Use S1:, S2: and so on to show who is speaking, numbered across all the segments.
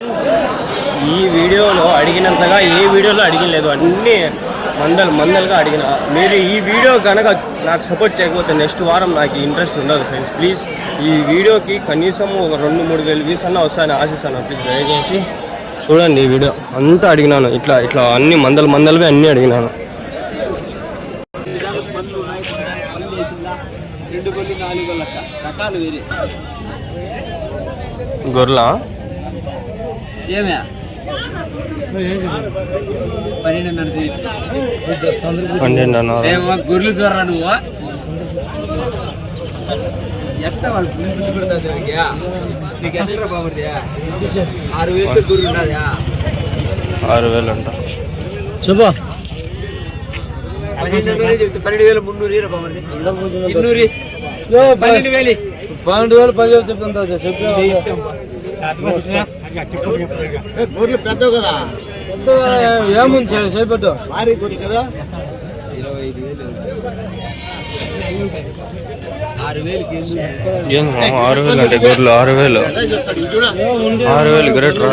S1: ఈ వీడియోలో అడిగినంతగా ఏ వీడియోలో అడిగలేదు, అన్నీ మందలుగా అడిగిన. మీరు ఈ వీడియో కనుక నాకు సపోర్ట్ చేయకపోతే నెక్స్ట్ వారం నాకు ఇంట్రెస్ట్ ఉండదు ఫ్రెండ్స్. ప్లీజ్ ఈ వీడియోకి కనీసం ఒక 2-3 వేలు వ్యూస్ అన్నా వస్తాయని ఆశిస్తాను. ప్లీజ్ దయచేసి చూడండి. ఈ వీడియో అంతా అడిగినాను, ఇట్లా అన్ని మందలుగా అన్నీ అడిగినాను. గొర్రెల
S2: 12 గొర్రెలు చూడరా నువ్వు ఎట్లా వాళ్ళు 6,000 గొర్రెలు ఉన్నదా?
S1: 6,000 అంట.
S2: చెప్పు 12,000 చెప్తే 12,300 బాగుంది. 12,000 10,000 చెప్తాను.
S3: గొర్రెలు పెద్దవి కదా,
S2: ఏముంది చేపట్టు
S3: భారీ గొర్రెలు కదా.
S2: 25,000
S1: 6,000 అంటే గొర్రెలు 6,000 గ్రేట్ రా.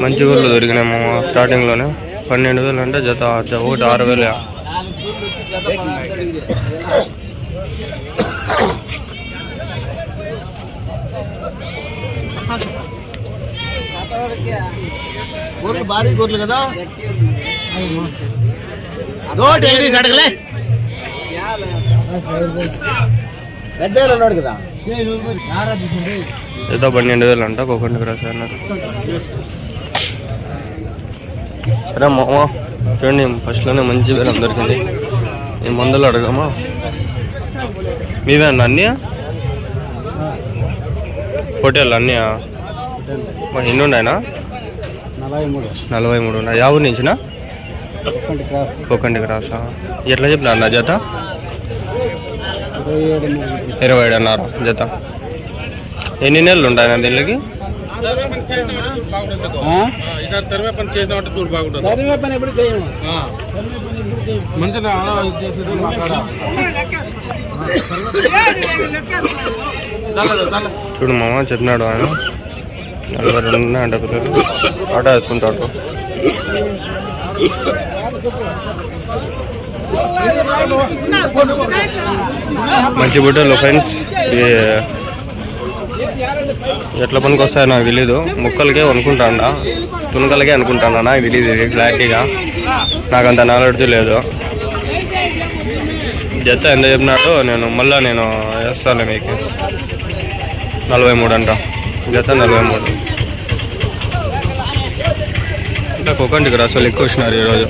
S1: మంచి గొర్రెలు దొరికినాయి స్టార్టింగ్ లోనే. 12,000 అంటే జత ఒకటి 6,000.
S3: గొర్రెలు భారీ గొర్రెలు కదా. అడగలే పెద్ద ఉన్నాడు కదా.
S1: ఏదో 12,000 అంట కోకండి క్రాస్ అన్నారు. సరే మామ చూడండి, ఫస్ట్లోనే మంచి వేలం దొరికింది. ఈ మందులు అడగమా? మీవే అన్న అన్నీ హోటల్ అన్నీ ఎన్ని ఉన్నాయనా? 43 ఉన్నాయి. యా ఊరి నుంచినా? కోకండి క్రాసా. ఎట్లా చెప్పినా అన్న జత? 27 అన్నారు జత. ఎన్ని నెలలు ఉంటాయి నా దీనికి? చూడు మామ చెప్పినాడు ఆయన 42 అంటే పిల్లలు ఆటో వేసుకుంటాడు. మంచి బుట్టలు ఫ్రెండ్స్. ఎట్లా పనికి వస్తాయో నాకు తెలీదు. ముక్కలకే అనుకుంటాడా, తునకలకే అనుకుంటాడా నాకు తెలియదు. ఇది క్లారిటీగా నాకు అంత నాలెడ్జ్ లేదు. జత ఎంత చెప్పినాడో నేను వేస్తాను మీకు. 43 అంట జత. 43 ఇంకా కోకంటికి రాసులు ఎక్కువ వచ్చినారు ఈరోజు.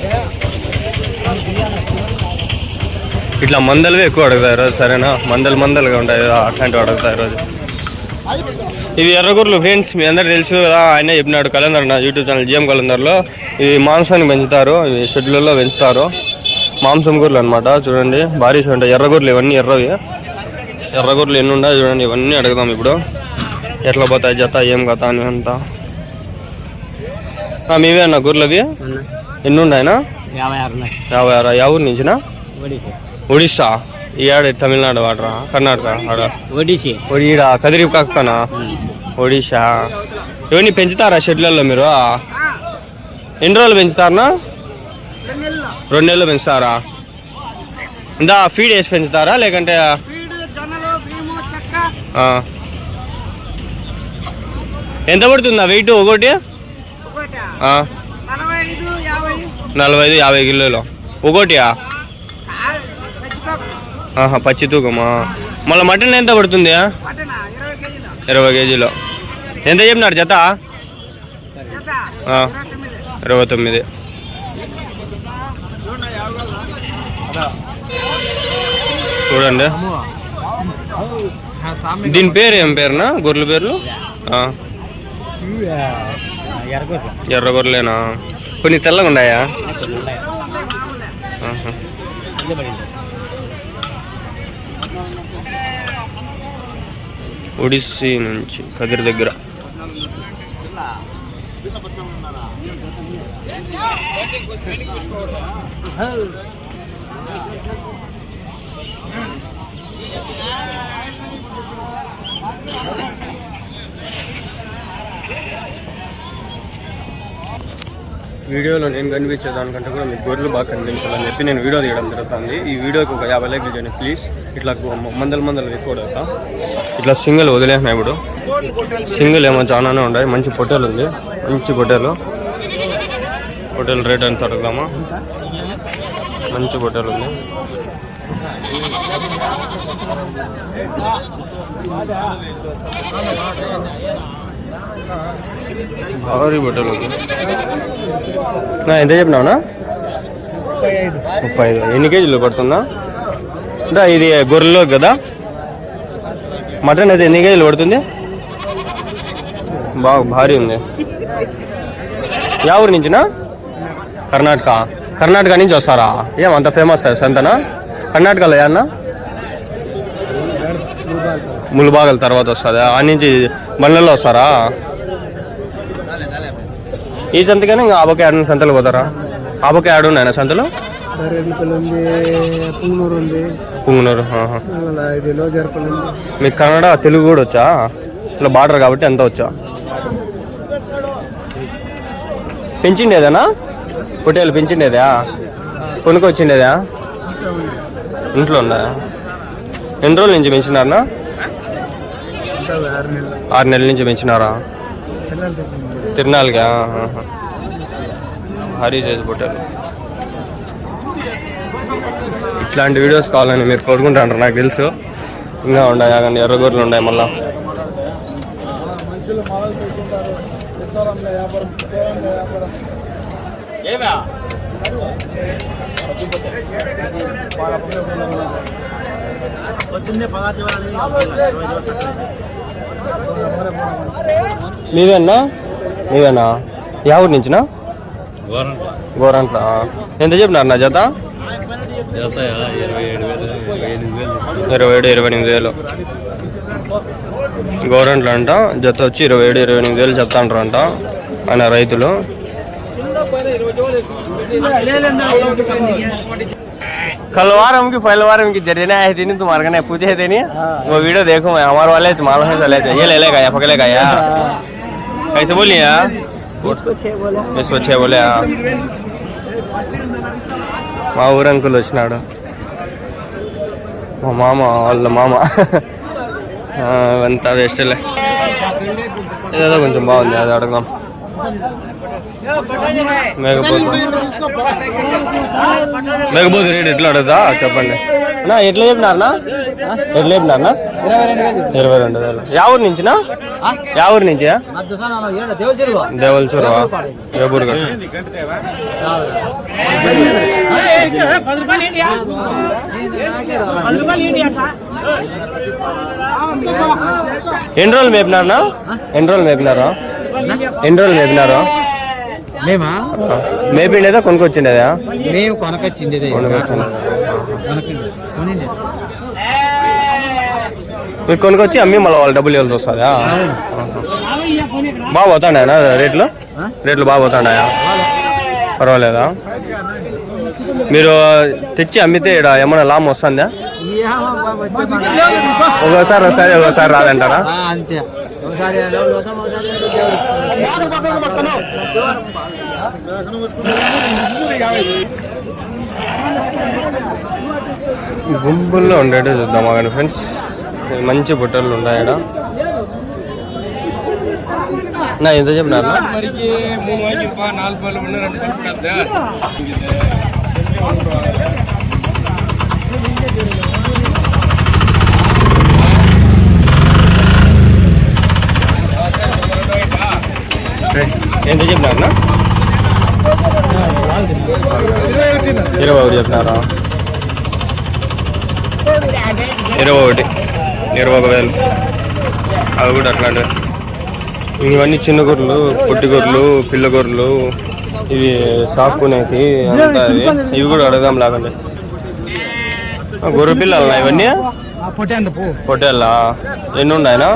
S1: ఇట్లా మందలుగా ఎక్కువ అడుగుతాయి ఈరోజు. సరేనా, మందలుగా ఉంటాయి అట్లాంటివి అడుగుతాయి ఈరోజు. ఇవి ఎర్రగొర్రెలు ఫ్రెండ్స్, మీ అందరు తెలుసు కదా. ఆయన చెప్పినాడు కలందర్, నా యూట్యూబ్ ఛానల్ జిఎం కలందర్లో. ఇవి మాంసాన్ని పెంచుతారు, ఇవి షెడ్లలో పెంచుతారు. మాంసం గొర్రెలు అనమాట. చూడండి భారీ ఉంటాయి ఎర్రగొర్రెలు. ఇవన్నీ ఎర్రగొర్రెలు ఎన్ని ఉన్నాయి చూడండి. ఇవన్నీ అడుగుదాం ఇప్పుడు. ఎట్లా పోతాయి జత, ఏం కథ అని అంతా. మీవే అన్న గొర్రెలవి ఎన్ని ఉన్నాయనా? 56. యా ఊరి నుంచినా? ఒడిస్సా. ఈ ఆడ తమిళనాడు వాడరా? కర్ణాటక ఆడ ఈడ కదిరి కాకనా? ఒడిషా. ఇవన్నీ పెంచుతారా షెడ్లలో మీరు? ఎన్ని రోజులు పెంచుతారనా? 2 నెలలు పెంచుతారా? ఇందా ఫీడ్ వేసి పెంచుతారా లేకంటే? ఎంత పడుతుందా వెయిట్ ఒకటి? 45-50 కిలోలు ఒకటియా? పచ్చి తూకమా? మళ్ళీ మటన్ ఎంత పడుతుంది? 20 కేజీలు. ఎంత చెప్పినారు జత? 29. చూడండి దీని పేరు ఏం పేరునా? గొర్రెల పేర్లు ఎర్రగొర్రెలేనా? కొన్ని తెల్లగా ఉన్నాయా? ఒడిస్సీ నుంచి కదిరి దగ్గర. వీడియోలో నేను కనిపించే దానికంటే కూడా మీకు గొర్రెలు బాగా కనిపించాలని చెప్పి నేను వీడియో తీయడం జరుగుతుంది. ఈ వీడియోకి ఒక 50 లైక్లు చేయండి ప్లీజ్. ఇట్లా మందలు ఎక్కువ ఇట్లా సింగిల్ వదిలేసినా ఇప్పుడు. సింగిల్ ఏమో చాలానే ఉన్నాయి. మంచి పొట్టేలు ఉంది, మంచి పొట్టేలు రేట్ ఎంత అడుగుదామా? మంచి పొట్టేలు ఉంది. భారీ పొట్టేలు ఉంది. ఎంత చెప్పినావునా? 35. ఎన్ని కేజీలు పడుతుందా? ఇది గొర్రెలో కదా. మటన్ అయితే ఎన్ని కేజీలు పడుతుంది? బాగా భారీ ఉంది. యా ఊరి నుంచినా? కర్ణాటక నుంచి వస్తారా? ఏమంత ఫేమస్ సంతనా కర్ణాటకలో? అన్న ములుబాగల తర్వాత వస్తుందా? ఆ నుంచి బండ్లలో వస్తారా? ఈ సంతకనే ఇంకా ఆబకే ఆడిన సంతలు పోతారా? ఆబకే ఆడు ఉన్నాయన సంతలు? పుంగనూరు. మీకు కన్నడ తెలుగు కూడా వచ్చా? ఇట్లా బార్డర్ కాబట్టి ఎంత వచ్చా? పెంచిండేదేనా? పొట్టేలు పెంచిండేదా? కొనుక్కొచ్చిండేదా? ఇంట్లో ఉందా? ఎన్ని రోజుల నుంచి పెంచినారనా? 6 నెలల నుంచి పెంచినారా? తిరునాళ్ళగా? హరీ సైజు పొట్టేలు. ఇట్లాంటి వీడియోస్ కావాలని మీరు కోరుకుంటారు నాకు తెలుసు. ఇంకా ఉన్నాయి కానీ ఎర్రగొర్రెలు ఉన్నాయి. మళ్ళా మీదేనా? యా ఊరి నుంచినా? గోరంట్ల. ఎంత చెప్పినారు నా జత? 27-28,000 గవర్నమెంట్లో అంట. జత వచ్చి 27-28,000 చెప్తాంటారు అంట ఆయన రైతులు. कल वारम की पहले वारम की जरिए आए थे नहीं तुम्हारे कने पूछे थे नहीं वो वीडियो देखो मैं हमारे वाले मालूम है चले ये ले लेगा या पकड़ेगा या कैसे बोलिए यार? 26 बोले. మా ఊరు అంకుల్ వచ్చినాడు, మా మామ వాళ్ళ మామ. అంతా వేస్ట్లే. ఏదో కొంచెం బాగుంది, అది అడగదాం. మేకపోతే రేట్ ఎట్లా అడుగుదా చెప్పండి నా? ఎట్లా చెప్పినారనా? 22,000. యా ఊరు నుంచినా? యా ఊరు నుంచి? దేవల్చూరువా? రేపూరు కదా. ఎన్ని రోజులు మేపినారనా? ఎన్ని రోజులు మేపినారా? మేపిండేదా కొనుక్కొచ్చిండేదా? మీరు కొనుక్కొచ్చి అమ్మి మళ్ళీ వాళ్ళు డబ్బులు ఇవ్వాల్సి వస్తుందా? బాగా పోతాడాయనా రేట్లు బాగా పోతాడాయా? పర్వాలేదా? మీరు తెచ్చి అమ్మితే ఇక్కడ ఏమన్నా లాభం వస్తుందా? ఒకసారి వస్తుంది, ఒకసారి రాదంటారా? గుంపుల్లో ఉండేది చూద్దామా కానీ ఫ్రెండ్స్. మంచి బుట్టలు ఉన్నాయి ఇక్కడ. నా ఎంత చెప్పినారు? ఎంత చెప్పినారనా? 21 చెప్పినారా? 21,000 అవి కూడా అట్లాంటివి. ఇవన్నీ చిన్న గొర్రెలు, పొట్టి గొర్రెలు, పిల్ల గొర్రెలు, ఇవి సాకునేకి అంతా. ఇవి కూడా అడగదాం లాగండి. గొర్రె పిల్లలు ఇవన్నీ పొట్టేళ్ళ ఎన్ని ఉన్నాయనా?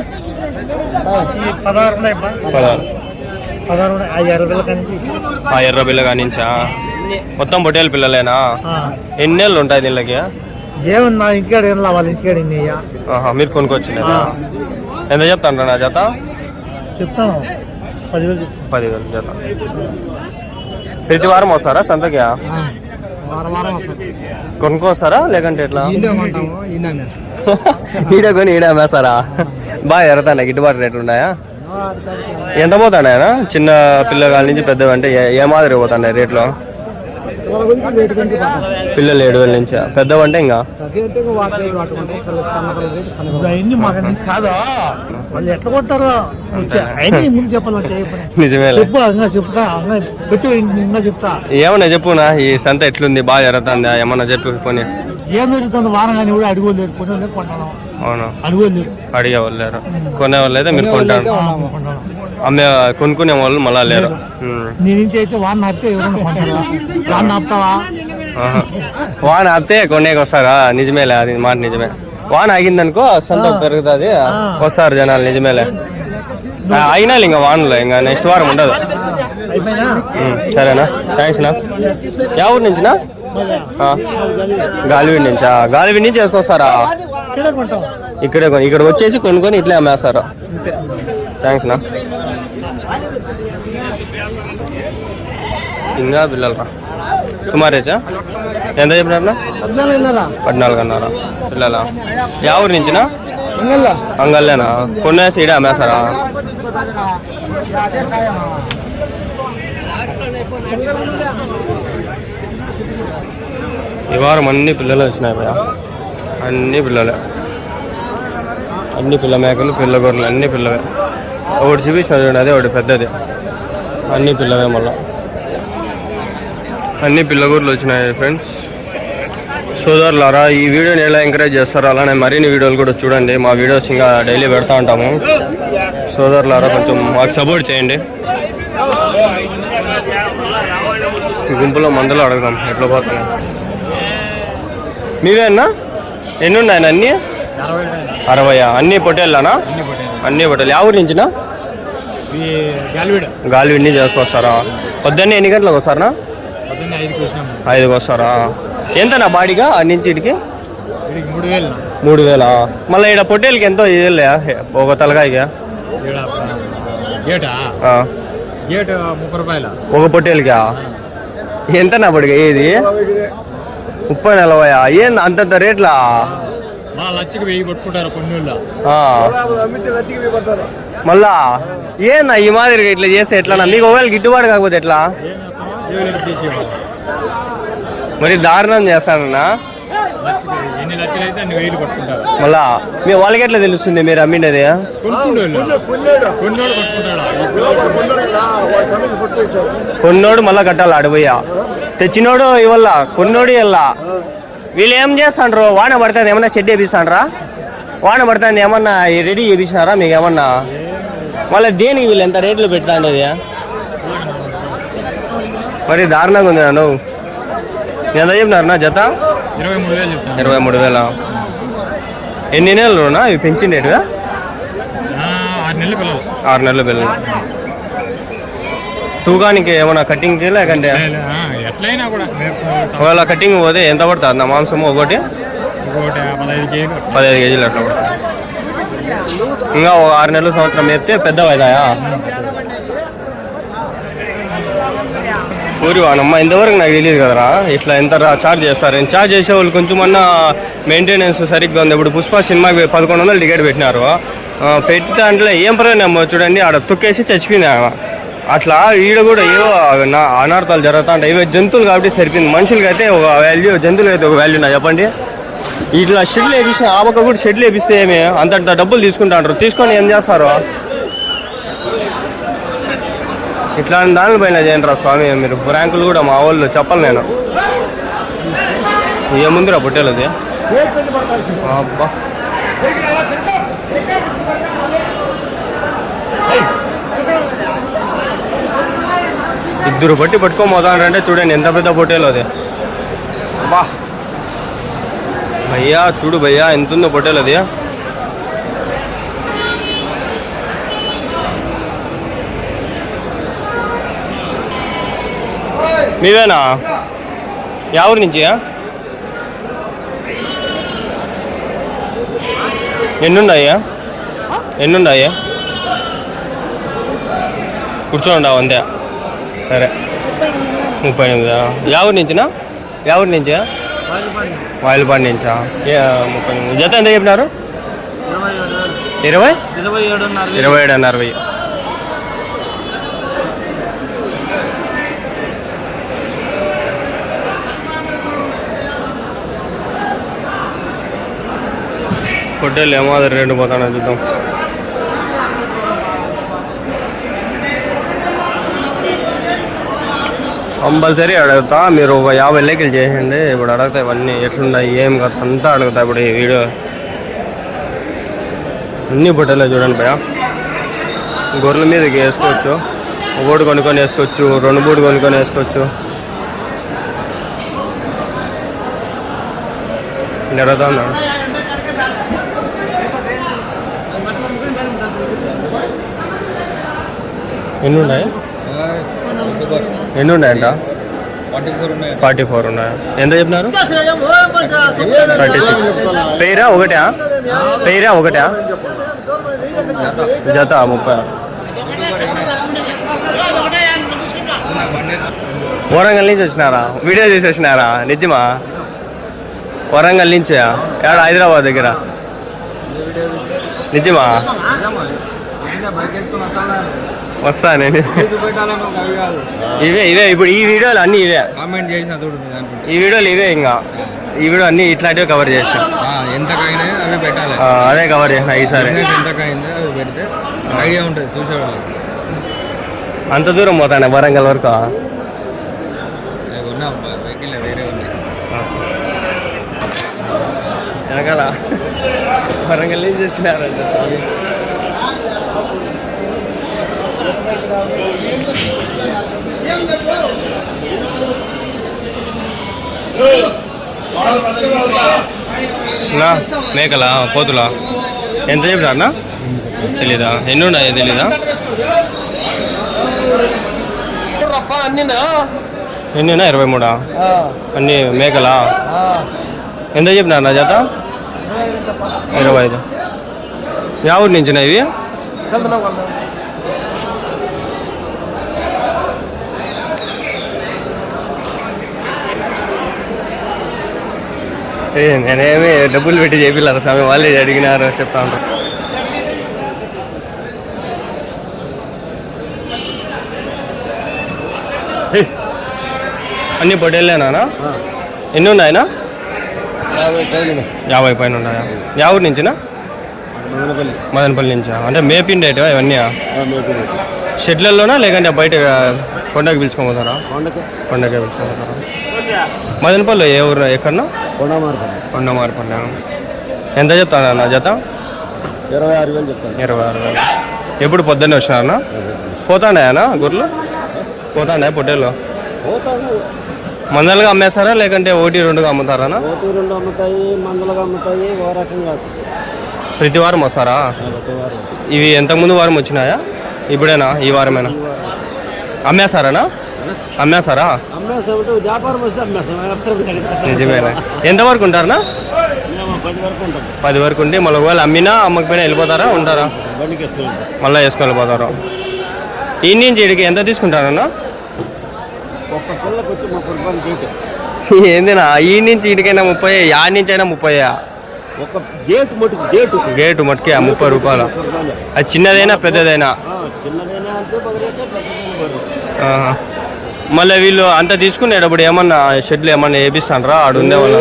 S1: 16. ఆ ఎర్ర పిల్ల కానించా మొత్తం పొట్టేళ్ళ పిల్లలేనా? ఎన్ని నెలలు ఉంటాయి దీనికి?
S2: ఏమన్నా ఇంటికాడ ఏం వాళ్ళ ఇంటికాడ
S1: మీరు కొనుక్కొచ్చినదా? ఎంత చెప్తాను నా జత?
S2: చెప్తాను 10,000
S1: జత. ప్రతి వారం వస్తారా సంతకి?
S2: వారం వారం వస్తాం.
S1: కొనుక్కొస్తారా లేకంటే ఎట్లా?
S2: ఈడే కొంటాము, ఈయన
S1: ఈడ కొని ఈడ అమ్మేస్తారా? బాగా ఎరతాయి, గిట్టుబాటు రేట్లు ఉన్నాయా? ఎంత పోతాడా చిన్న పిల్లగాల నుంచి పెద్దగా అంటే ఏ మాదిరి పోతున్నాయి రేట్లు? పిల్లలు 7,000 నుంచి, పెద్దవి అంటే ఇంకా
S2: కాదు వాళ్ళు ఎట్లా కొట్టారో ముందు చెప్పాలంటే
S1: నిజమే.
S2: చెప్తా పెట్టు ఇంకా చెప్తా.
S1: ఏమన్నా చెప్పునా ఈ సంత ఎట్లుంది, బాగా జరుగుతుందా? ఏమన్నా చెప్పి పోనీ.
S2: ఏం జరుగుతుంది వారం కానీ కూడా అడుగులేరు, కొనే కొంటాను.
S1: అవును,
S2: అడుగులేరు,
S1: అడిగేవాళ్ళు లేరు. కొనేవాళ్ళు అయితే మీరు కొంటారు, అమ్మే కొనుక్కునే వాళ్ళు మళ్ళా లేరు.
S2: నీ నుంచి అయితే వాన ఆపితే ఎవరైనా కొంటారా? వాన ఆపుతావా?
S1: వాన ఆపితే కొనేకి వస్తారా? నిజమేలే, అది మాట నిజమే. వాన ఆగిందనుకో సంత పెరుగుతుంది, వస్తారు జనాలు. నిజమేలే. అయినా ఇంకా వానలో ఇంకా నెక్స్ట్ వారం ఉండదు. సరేనా, థ్యాంక్స్ నా. యా ఊరు నుంచినా? గాలివీడి నుంచా? గాలివీడి నుంచి వేసుకొస్తారా? ఇక్కడ వచ్చేసి కొనుక్కొని ఇట్లా అమ్మేస్తారు. థ్యాంక్స్ నా. ఇంకా పిల్లలరా తుమారేచా? ఎంత చెప్పినారా? 14,500 పిల్లల. యా ఊరు నుంచినా? అంగల్లేనా? కొనేసి ఇడే అమ్మేస్తారా? ఈ వారం అన్ని పిల్లలు వచ్చినాయి భయ, అన్ని పిల్లలే. అన్ని పిల్ల మేకలు, పిల్ల గొర్రెలు అన్ని పిల్లవే. ఒకటి చూపించిన చూడండి, అదే ఒకటి పెద్దది. అన్ని పిల్లవే. మళ్ళా అన్ని పిల్ల గొర్రెలు వచ్చినాయి ఫ్రెండ్స్. సోదరులారా, ఈ వీడియోని ఎలా ఎంకరేజ్ చేస్తారో అలానే మరిన్ని వీడియోలు కూడా చూడండి. మా వీడియోస్ ఇంకా డైలీ పెడతా ఉంటాము. సోదరులారా కొంచెం మాకు సపోర్ట్ చేయండి. గుంపులో మందులు అడగదాం ఎట్లా పోతున్నాయి. మీవేనా? ఎన్ని ఉన్నాయన్న? అన్ని 60. అన్ని పొట్టేళ్ళనా? అన్ని పొట్టేళ్ళు. ఎవరి నుంచినా? గాలివీడి నుంచి చేసుకొస్తారా? పొద్దున్నే ఎన్ని గంటలకు వస్తారా? 5కి వస్తారా? ఎంతనా బాడీగా అన్ని నుంచి ఇటుకి? 3,000. మళ్ళీ ఇక్కడ పొట్టేళ్ళకి ఎంతో ఇదిలే ఒక తలకాయగా? ఒక పొట్టేళ్ళకా? ఎంతనా పడిగా? ఏది 30-40? ఏం అంతంత రేట్లా? మళ్ళా ఏనా ఈ మాదిరిగా ఇట్లా చేస్తే ఎట్లా? మీకు ఒకవేళ గిట్టుబాటు కాకపోతే ఎట్లా? మరి దారుణం చేస్తానన్నా. మళ్ళా మీ వాళ్ళకి ఎట్లా తెలుస్తుంది మీరు అమ్మినది? కొన్నోడు మళ్ళా కట్టాలి అడిపోయా, తెచ్చినోడు ఇవల్ల కొన్నోడు ఇవ్వాల. వీళ్ళు ఏం చేస్తాండ్రు? వాన పడుతుంది ఏమన్నా షెడ్ వేపిస్తాండ్రా? వాన పడుతుంది ఏమన్నా రెడీ చేపించినారా మీకు ఏమన్నా? మళ్ళీ దేనికి వీళ్ళు ఎంత రేట్లు పెడతా ఉండేది? మరి దారుణంగా ఉంది. నువ్వు ఎంత చెప్పినారన్నా జత? 23,000. ఎన్ని నెలలునా ఇవి పెంచిండేటివా? 6 నెలల పిల్లలు. తూకానికి ఏమన్నా కటింగ్కి లేకంటే ఒకవేళ కటింగ్ పోతే ఎంత పడుతుంది నా మాంసము? ఒకటి 15 కేజీలు అట్లా పడుతుంది. ఇంకా ఒక 6 నెలలు సంవత్సరం చెప్తే పెద్దవైదాయా? ఊరి వానమ్మ ఇంతవరకు నాకు తెలియదు కదరా ఇట్లా ఎంత ఛార్జ్ చేస్తారు. ఛార్జ్ చేసే వాళ్ళు కొంచెం అన్నా మెయింటెనెన్స్ సరిగ్గా ఉంది. ఇప్పుడు పుష్ప సినిమాకి 1100 టికెట్ పెట్టినారు. పెట్టితే అంటే ఏం ప్రయోజనం చూడండి, ఆడ తొక్కేసి చచ్చిపోయినా. అట్లా ఈడ కూడా ఏవో అనార్థాలు జరుగుతా ఉంటాయి. ఇవే జంతువులు కాబట్టి సరిపోయింది. మనుషులకి అయితే ఒక వాల్యూ, జంతువులకి అయితే ఒక వాల్యూ నా చెప్పండి. ఇట్లా షెడ్లు వేపిస్తే ఆ పక్క కూడా షెడ్లు వేపిస్తే ఏమి అంత డబ్బులు తీసుకుంటారు. తీసుకొని ఏం చేస్తారు? ఇట్లాంటి దానిపైన చేయండి స్వామి మీరు. ర్యాంకులు కూడా మా వాళ్ళు చెప్పాలి. నేను ఏముందిరా పొట్టేలది? అబ్బా ఇద్దరు బట్టి పట్టుకోమోదానంటే చూడండి ఎంత పెద్ద పొట్టేలు అది. అబ్బా భయ్యా చూడు భయ్యా ఎంత ఉందో పొట్టేలు అది. మీవేనా? ఎవరి నుంచి? ఎన్నున్నాయా? కూర్చోండి అంతే. సరే 38 ఎవరి నుంచినా ఎవరి నుంచా వాయిల్పాడి నుంచా 38 జత ఎంత చెప్పినారు 27.5 పొట్టేళ్ళు ఏమో అది రేటు పోతాను చూద్దాం. కంపల్సరీ అడుగుతా, మీరు ఒక 50 లెక్కలు చేయండి. ఇప్పుడు అడుగుతా ఇవన్నీ ఎట్లున్నాయి ఏం కదా అంతా అడుగుతా. ఇప్పుడు ఈ వీడియో అన్ని పొట్టేళ్ళే చూడండి భయ. గొర్రెల మీదకి వేసుకోవచ్చు, ఒకటి కొనుక్కొని వేసుకోవచ్చు, 2-3 కొనుక్కొని వేసుకోవచ్చు. జరుగుతా ఉన్నాడు. ఎన్ని ఉన్నాయంట? 44 ఉన్నాయా? ఎంత చెప్పినారు? 36. పేరా ఒకటా? జత 30. వరంగల్ నుంచి వచ్చినారా? వీడియో చేసి వచ్చినారా? నిజమా? వరంగల్ నుంచా? ఏడ హైదరాబాద్ దగ్గర? నిజమా? వస్తా నేను. ఇవే ఇప్పుడు ఈ వీడియోలు అన్నీ ఇవే. ఈ వీడియోలు ఇవే. ఇంకా ఈ వీడియో అన్ని ఇట్లాంటివి కవర్ చేసాం. అదే కవర్ చేసిన ఈసారి. అంత దూరం పోతానే వరంగల్ వరకు? వెనకాల వరంగల్ నుంచి వచ్చినారంట స్వామి. మేకలా పోతులా ఎంత చెప్పినారన్నా? తెలీదా? ఎన్ని ఉన్నాయి తెలీదా? ఎన్నినా? 23 అన్ని మేకలా? ఎంత చెప్పినారన్నా జత? 25. యా ఊరి నుంచినా ఇవి? నేనేమి డబ్బులు పెట్టి చేపిల్లారు స్వామి, వాళ్ళే అడిగినారు చెప్తా ఉంటారు. అన్ని పొట్టేళ్ళేనా? ఎన్ని ఉన్నాయనా? 50 పైన ఉన్నాయా? యా ఊరి నుంచినా? మదనపల్లి నుంచా? అంటే మేపిండేటివా ఇవన్నీ? షెడ్లలోనా లేకంటే బయట కొండకి పిలుచుకోపోతారా? కొండకే పిలుచుకోపోతారా? మదనపల్లి ఏ ఊరు? ఎక్కడన్నా? కొండమారపల్లి. ఎంత చెప్తానన్నా జత?
S3: 26,000 చెప్తాను.
S1: 26,000. ఎప్పుడు పొద్దున్నే వచ్చినారన్నా? పోతాండాయనా గొర్రెలు? పోతాండాయా పొట్టేళ్ళు? మందలుగా అమ్మేస్తారా లేకంటే 1-2గా అమ్ముతారా?
S3: 1-2 అమ్ముతాయి, మందలుగా అమ్ముతాయి. ఓ రకంగా
S1: ప్రతి వారం వస్తారా? ఇవి ఎంతకుముందు వారం వచ్చినాయా? ఇప్పుడేనా? ఈ వారమేనా? అమ్మేస్తారా? నిజమేనా? ఎంతవరకు ఉంటారనా? 10 వరకు ఉంటే మళ్ళీ ఒకవేళ అమ్మినా అమ్మకపోయినా వెళ్ళిపోతారా? ఉంటారా? మళ్ళీ వేసుకొని వెళ్ళిపోతారు. ఈ నుంచి ఇడికి ఎంత తీసుకుంటారన్నా? ఏందినా ఈ నుంచి ఇడికైనా 30, యా నుంచి అయినా 30? గేటు మట్టుకే 30 రూపాయలు. అది చిన్నదైనా పెద్దదైనా? మళ్ళీ వీళ్ళు అంత తీసుకునేటప్పుడు ఏమన్నా షెడ్లు ఏమన్నా వేపిస్తానరా? ఆడు ఉండే వాళ్ళు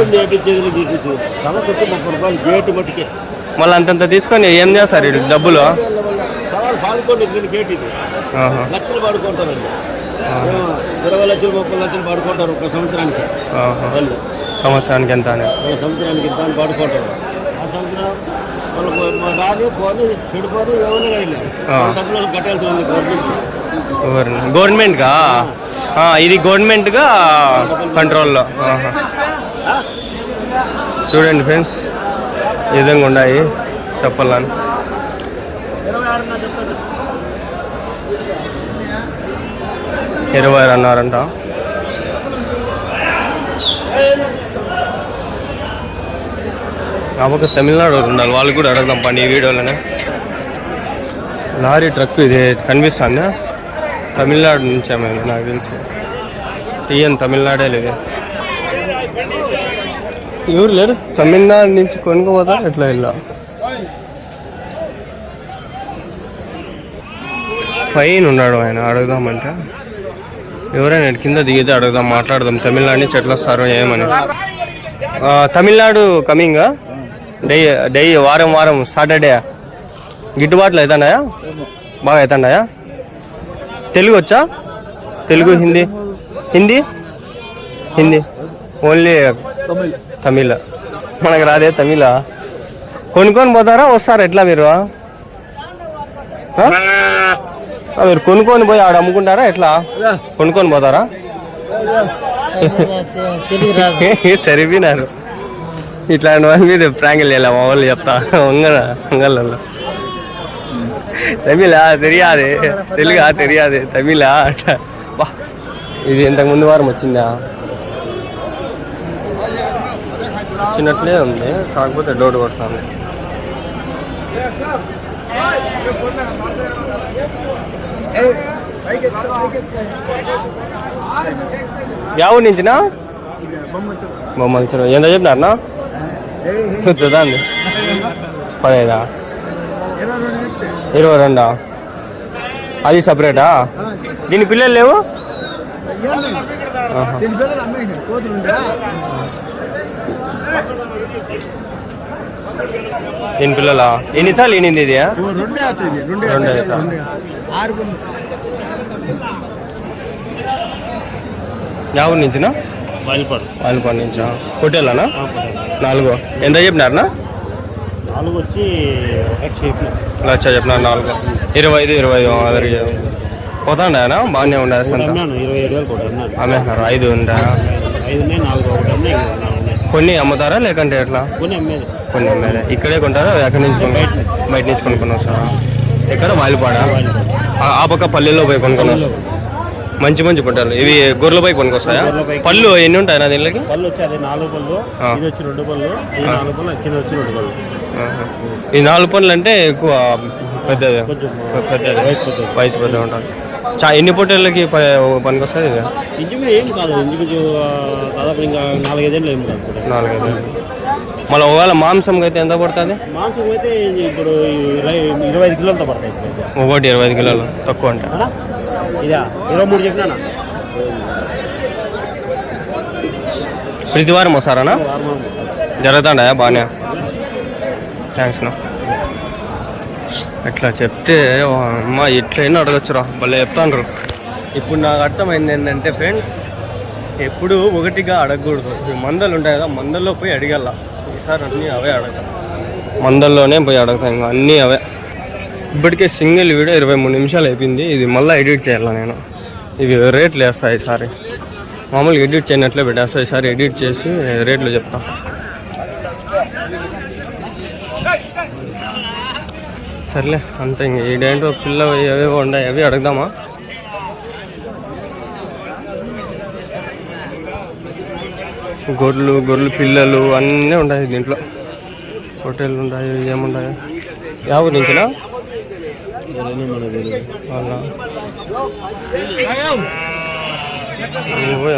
S1: మళ్ళీ అంతంత తీసుకొని ఏం చేస్తారు వీళ్ళు డబ్బులు?
S3: లక్షలు పడుకుంటారండి. 20 లక్షలు 30 లక్షలు పడుకుంటారు ఒక సంవత్సరానికి.
S1: సంవత్సరానికి ఎంత?
S3: సంవత్సరానికి ఇంత అని పడుకుంటారు. ఆ సంవత్సరం వాళ్ళకు రాని పోని చెడిపోని ఏమైనా డబ్బులు కట్టాల్సి ఉంది
S1: గవర్నమెంట్ గా. ఇది గవర్నమెంట్ గా కంట్రోల్లో. చూడండి ఫ్రెండ్స్ ఈ విధంగా ఉన్నాయి చెప్పాలని. 26 అన్నారంట. కాబట్టి తమిళనాడు ఉండాలి, వాళ్ళు కూడా అడగదాం పండి ఈ వీడియోలోనే. లారీ ట్రక్ ఇది కనిపిస్తుందా? తమిళనాడు నుంచే మేము నాకు తెలిసి తీయని తమిళనాడే లేదు. ఎవరు లేరు తమిళనాడు నుంచి కొనుక్కోపోతారు ఎట్లా ఇలా పైన ఉన్నాడు ఆయన. అడుగుదామంటే ఎవరైనా కింద దిగితే అడుగుదాం, మాట్లాడదాం. తమిళనాడు నుంచి ఎట్లా వస్తారు ఏమని. తమిళనాడు కమింగ్ డై వారం సాటర్డే గిట్టుబాట్లు అవుతున్నాయా? బాగా అవుతున్నాయా? తెలుగు వచ్చా? తెలుగు హిందీ హిందీ హిందీ ఓన్లీ తమిళ. మనకు రాదే తమిళ. కొనుక్కొని పోతారా వస్తారా ఎట్లా మీరు? మీరు కొనుక్కొని పోయి ఆడ అమ్ముకుంటారా ఎట్లా? కొనుక్కొని పోతారా? సరిపోయినారు. ఇట్లాంటి వారి మీద ప్రాంకులు వెళ్ళా మా వాళ్ళు చెప్తా. ఉంగల్లో తమిళ తెలియాది, తెలుగా తెలియాది, తమిళ అంట. ఇది ఇంతకుముందు వారం వచ్చిందా? వచ్చినట్లే ఉంది, కాకపోతే డౌట్ కొడుతుంది. ఎవరి నుంచినా? బొమ్మలు ఎంత చెప్పినారనా? అండి 15 22 అది సపరేటా? దీని పిల్లలు లేవు? దీని పిల్లలా? ఎన్నిసార్లు ఈనింది ఇది? 2 అవుతా. ఎవరి నుంచినా? వాయిల్పాడు నుంచా? హోటల్నా? 4 ఎంత చెప్పినారనా?
S3: 4 వచ్చి
S1: 1,00,000 చెప్పినారు. 4 25 పోతాండాయనా? బాగానే ఉండదు.
S3: 27,000
S1: అమ్మేస్తున్నారు. 5 ఉందా?
S3: 5
S1: కొన్ని అమ్ముతారా లేకంటే ఎట్లా? కొన్ని అమ్మేదే. ఇక్కడే కొంటారా? ఎక్కడి నుంచి బయట నుంచి కొనుక్కొని వస్తారా? ఇక్కడ వాయిల్పాడా? ఆ పక్క పల్లెల్లో పోయి కొనుక్కొని వస్తారు. మంచి పొట్టాలు ఇవి. గొర్రెల పై కొనుక్కొస్తాయా? పళ్ళు ఎన్ని ఉంటాయి నా దీనికి?
S3: పళ్ళు వచ్చి అదే 4 పళ్ళు, ఇది వచ్చి 2 పళ్ళు, ఈ 4 పళ్ళు, కింద వచ్చి 2 పళ్ళు.
S1: ఈ 4 పళ్ళు అంటే ఎక్కువ పెద్దది, వయసు పెద్ద ఉంటుంది. ఎన్ని పొట్టేళ్ళకి పనికొస్తాయి?
S3: ఇంటికి ఏం కాదు, ఇంటికి దాదాపు ఇంకా 4-5 ఏళ్ళు ఏం కాదు.
S1: 4-5 ఏళ్ళు. మళ్ళీ ఒకవేళ మాంసం అయితే ఎంత పడుతుంది?
S3: మాంసం అయితే ఇప్పుడు 25 కిలోలతో పడతాయి.
S1: ఒకటి 25 కిలోలు తక్కువ అంటే
S3: ఇదా 23 చెప్పినా.
S1: ప్రతి వారం వస్తారా? జరుగుతాడా? బాగానే. థ్యాంక్స్ నా. ఎట్లా చెప్తే అమ్మ ఎట్లయినా అడగచ్చురా, భలే చెప్తాను. ఇప్పుడు నాకు అర్థమైంది ఏంటంటే ఫ్రెండ్స్, ఎప్పుడు ఒకటిగా అడగకూడదు. మందలు ఉంటాయి కదా, మందల్లో పోయి అడగాల. ఈసారి అన్నీ అవే అడగాలి, మందల్లోనే పోయి అడుగుతాను. ఇంకా అన్నీ అవే. ఇప్పటికే సింగిల్ వీడియో 23 నిమిషాలు అయిపోయింది. ఇది మళ్ళీ ఎడిట్ చేయాలి నేను. ఇవి రేట్లు వేస్తాయి ఈసారి. మామూలుగా ఎడిట్ చేయనట్లే పెట్టేస్తాయి. ఈసారి ఎడిట్ చేసి రేట్లు చెప్తా. సర్లే అంతే. ఇంక ఈడేంటో పిల్ల అవేవో ఉన్నాయి, అవి అడుగుదామా? గొర్రెలు పిల్లలు అన్నీ ఉంటాయి దీంట్లో. హోటళ్ళు ఉంటాయి, ఏముంటాయి. యావ నుంచినా?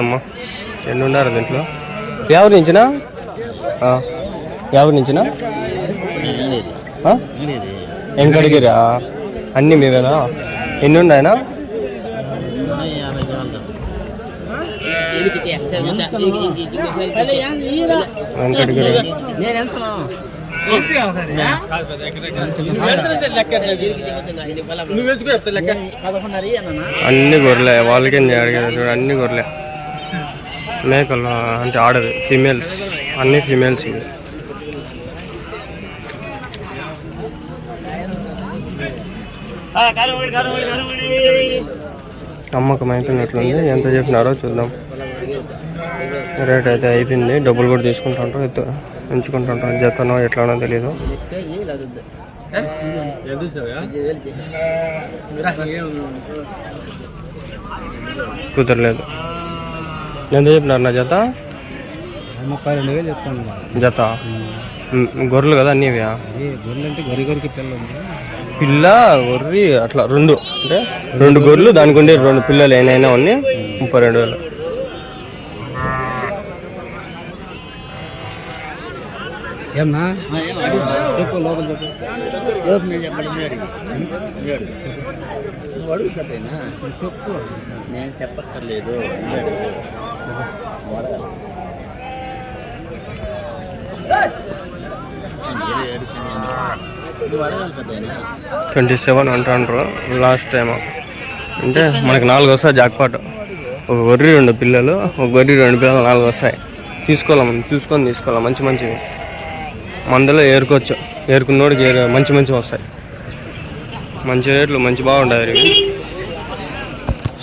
S1: అమ్మా ఎన్ని ఉన్నారు దీంట్లో? ఎవరి నుంచినా? ఎవరి నుంచినా? ఎంకడిగిరా? అన్నీ మీవేనా? ఎన్ని ఉన్నాయనా? వెంకటగిరి అన్ని గొర్రెలే. వాళ్ళకి అడిగారు. అన్ని గొర్రెలే. మేకలు అంటే ఆడవి, ఫీమేల్స్, అన్ని ఫీమేల్స్. ఇవి అమ్మకం అయిపోయినట్లుంది. ఎంత చెప్పినారో చూద్దాం. రేట్ అయితే అయిపోయింది. డబ్బులు కూడా తీసుకుంటుంటారు, ఎంచుకుంటుంటారు. జతనో ఎట్లానో తెలీదు. కుదరలేదు. ఎంత చెప్పినారు నా జత?
S2: 32,000 చెప్తాను.
S1: జత గొర్రెలు కదా అన్నీ?
S2: గొర్రెలు అంటే గొర్రెకి
S1: పిల్ల గొర్రె అట్లా 2 అంటే 2 గొర్రెలు, దానికి ఉండే 2 పిల్లలు ఏమైనా ఉన్నాయి. 32,000.
S2: ఏమన్నా
S3: చెప్పు లోపల చెప్పు లోపల నేను చెప్పండి నువ్వు అడుగు చెప్పేనా చెప్పు నేను చెప్పక్కర్లేదు నువ్వు అడగాలి పెద్దయినా
S1: 27 అంటారు లాస్ట్ టైం. అంటే మనకి 4 వస్తాయి జాక్పాట్. ఒక గొర్రె 2 పిల్లలు, ఒక గొర్రె 2 పిల్లలు 4 వస్తాయి. తీసుకోవాలి మనం, చూసుకొని తీసుకోవాలి. మంచి మంచివి మందలో ఏరుకోవచ్చు. ఏరుకున్నోడికి మంచి మంచివి వస్తాయి. మంచి రేట్లు మంచి బాగుంటాయి ఇవి.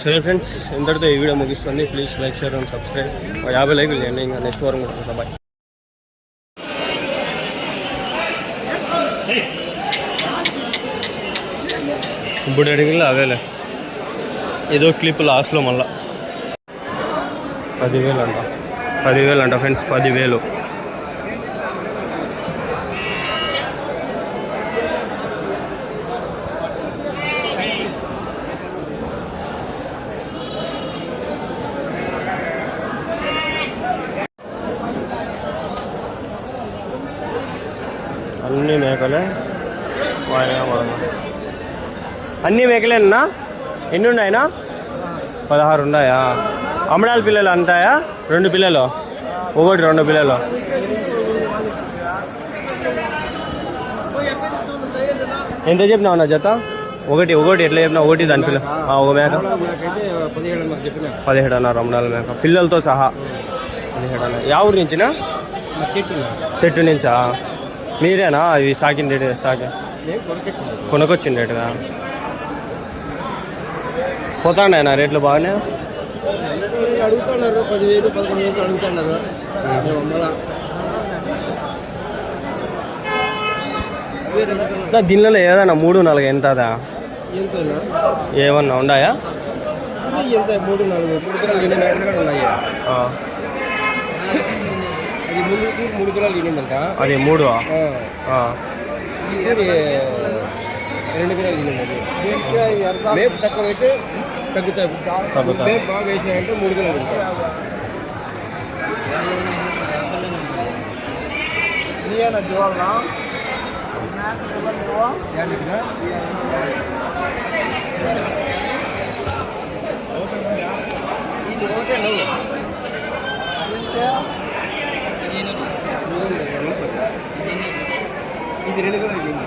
S1: సరే ఫ్రెండ్స్, ఇంతటితో ఈ వీడియో ముగిస్తుంది. Please like, share and subscribe. 50 లైకులు చేయండి. ఇంకా నెక్స్ట్ వారం కూడా బాయ్. ఇప్పుడు అడిగిన అవేలే, ఏదో క్లిప్ లాస్ట్లో మళ్ళా 10,000 అంట. 10,000 అంట ఫ్రెండ్స్, 10,000. అన్ని మేకలే, అన్నీ మేకలేనా? ఎన్ని ఉన్నాయినా? 16 ఉన్నాయా? అమ్మడాల పిల్లలు అంతాయా? 2 పిల్లలు, ఒకటి 2 పిల్లలు. ఎంత చెప్పినావు నా జత? ఒకటి ఎట్లా చెప్పినా? ఒకటి దాని పిల్ల ఒక మేక 17 అమ్మడాల మేక పిల్లలతో సహా 17. యా ఊరి నుంచినా? తెట్టు నుంచా? మీరేనా అవి సాకిన రేటు? కొనుకొచ్చిన రేటుగా పోతాండేనా రేట్లు బాగానే?
S3: అడుగుతున్నారు 10,000, 11,000 అడుగుతున్నారు.
S1: దీనిలో ఏదైనా 3, 4 ఎంతదా? ఏమన్నా ఉన్నాయా?
S3: 3, 4 ఉన్నాయి. అది 3 కిలోలు తినిందంట.
S1: అది 3
S3: 2 కిలోలు తినింది. మేపు తక్కువ అయితే తగ్గుతాయి. మేపు బాగా వేసినాయంటే 3 కిలోలు తింటాయి. జీవాలనా ఇది 2 కిలోలు